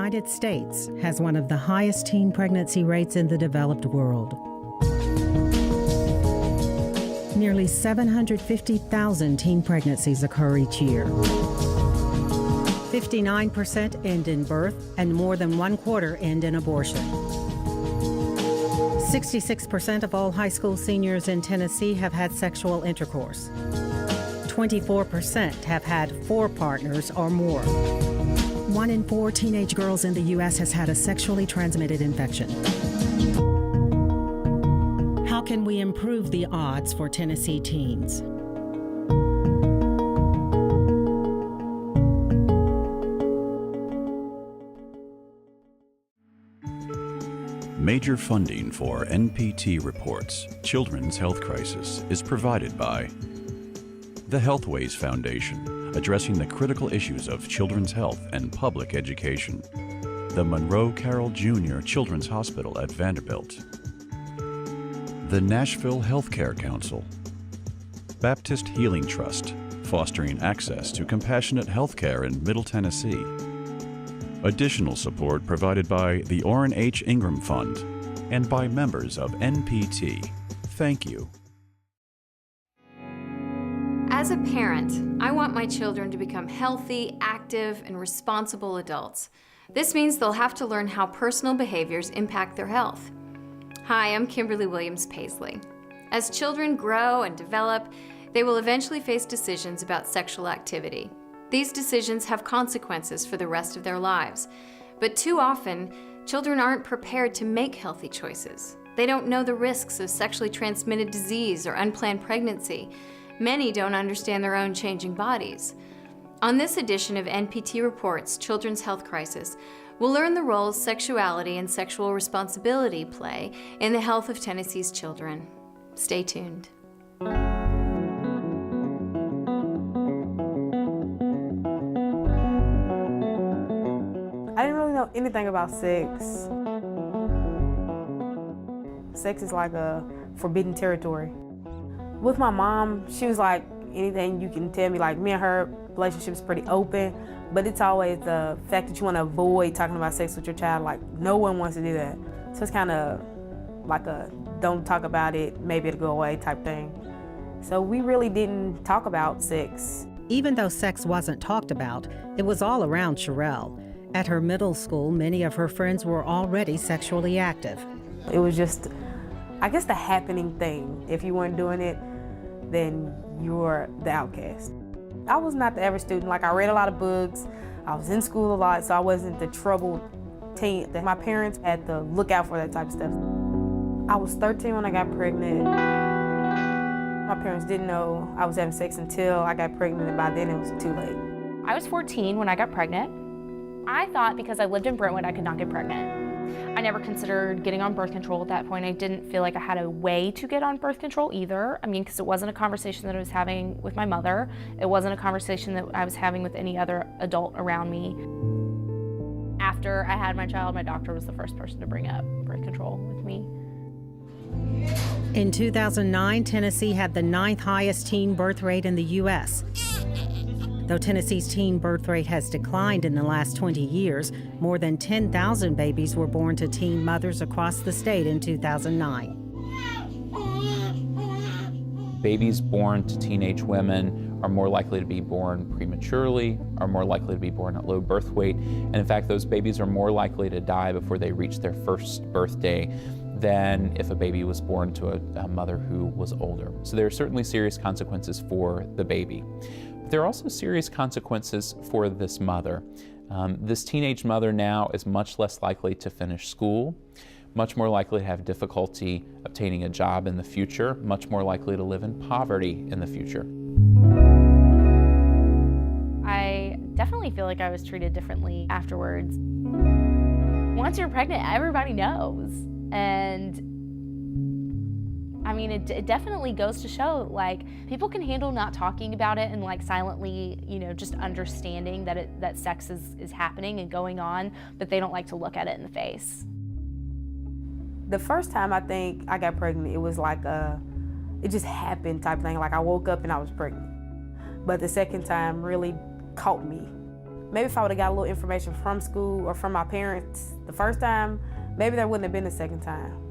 United States has one of the highest teen pregnancy rates in the developed world. Nearly 750,000 teen pregnancies occur each year. 59% end in birth, and more than 1/4 end in abortion. 66% of all high school seniors in Tennessee have had sexual intercourse. 24% have had 4 partners or more. 1 in 4 teenage girls in the U.S. has had a sexually transmitted infection. How can we improve the odds for Tennessee teens? Major funding for NPT reports Children's Health Crisis is provided by the Healthways Foundation, addressing the critical issues of children's health and public education. The Monroe Carroll Jr. Children's Hospital at Vanderbilt. The Nashville Healthcare Council. Baptist Healing Trust, fostering access to compassionate healthcare in Middle Tennessee. Additional support provided by the Orrin H. Ingram Fund and by members of NPT. Thank you. As a parent, I want my children to become healthy, active, and responsible adults. This means they'll have to learn how personal behaviors impact their health. Hi, I'm Kimberly Williams Paisley. As children grow and develop, they will eventually face decisions about sexual activity. These decisions have consequences for the rest of their lives. But too often, children aren't prepared to make healthy choices. They don't know the risks of sexually transmitted disease or unplanned pregnancy. Many don't understand their own changing bodies. On this edition of NPT Reports Children's Health Crisis, we'll learn the roles sexuality and sexual responsibility play in the health of Tennessee's children. Stay tuned. I didn't really know anything about sex. Sex is like a forbidden territory. With my mom, she was like, anything you can tell me, like me and her relationship is pretty open, but it's always the fact that you want to avoid talking about sex with your child. Like, no one wants to do that. So it's kind of like a don't talk about it, maybe it'll go away type thing. So we really didn't talk about sex. Even though sex wasn't talked about, it was all around Sherelle. At her middle school, many of her friends were already sexually active. It was just, I guess, the happening thing. If you weren't doing it, then you were the outcast. I was not the average student. Like, I read a lot of books, I was in school a lot, so I wasn't the troubled teen. My parents had to look out for that type of stuff. I was 13 when I got pregnant. My parents didn't know I was having sex until I got pregnant, and by then it was too late. I was 14 when I got pregnant. I thought because I lived in Brentwood, I could not get pregnant. I never considered getting on birth control at that point. I didn't feel like I had a way to get on birth control either. I mean, because it wasn't a conversation that I was having with my mother. It wasn't a conversation that I was having with any other adult around me. After I had my child, my doctor was the first person to bring up birth control with me. In 2009, Tennessee had the 9th highest teen birth rate in the U.S. Though Tennessee's teen birth rate has declined in the last 20 years, more than 10,000 babies were born to teen mothers across the state in 2009. Babies born to teenage women are more likely to be born prematurely, are more likely to be born at low birth weight, and in fact, those babies are more likely to die before they reach their first birthday than if a baby was born to a mother who was older. So there are certainly serious consequences for the baby. There are also serious consequences for this mother. This teenage mother now is much less likely to finish school, much more likely to have difficulty obtaining a job in the future, much more likely to live in poverty in the future. I definitely feel like I was treated differently afterwards. Once you're pregnant, everybody knows. And I mean, it definitely goes to show, like, people can handle not talking about it and, like, silently, you know, just understanding that sex is happening and going on, but they don't like to look at it in the face. The first time I think I got pregnant, it was like it just happened type thing. Like, I woke up and I was pregnant. But the second time really caught me. Maybe if I would have got a little information from school or from my parents the first time, maybe there wouldn't have been a second time.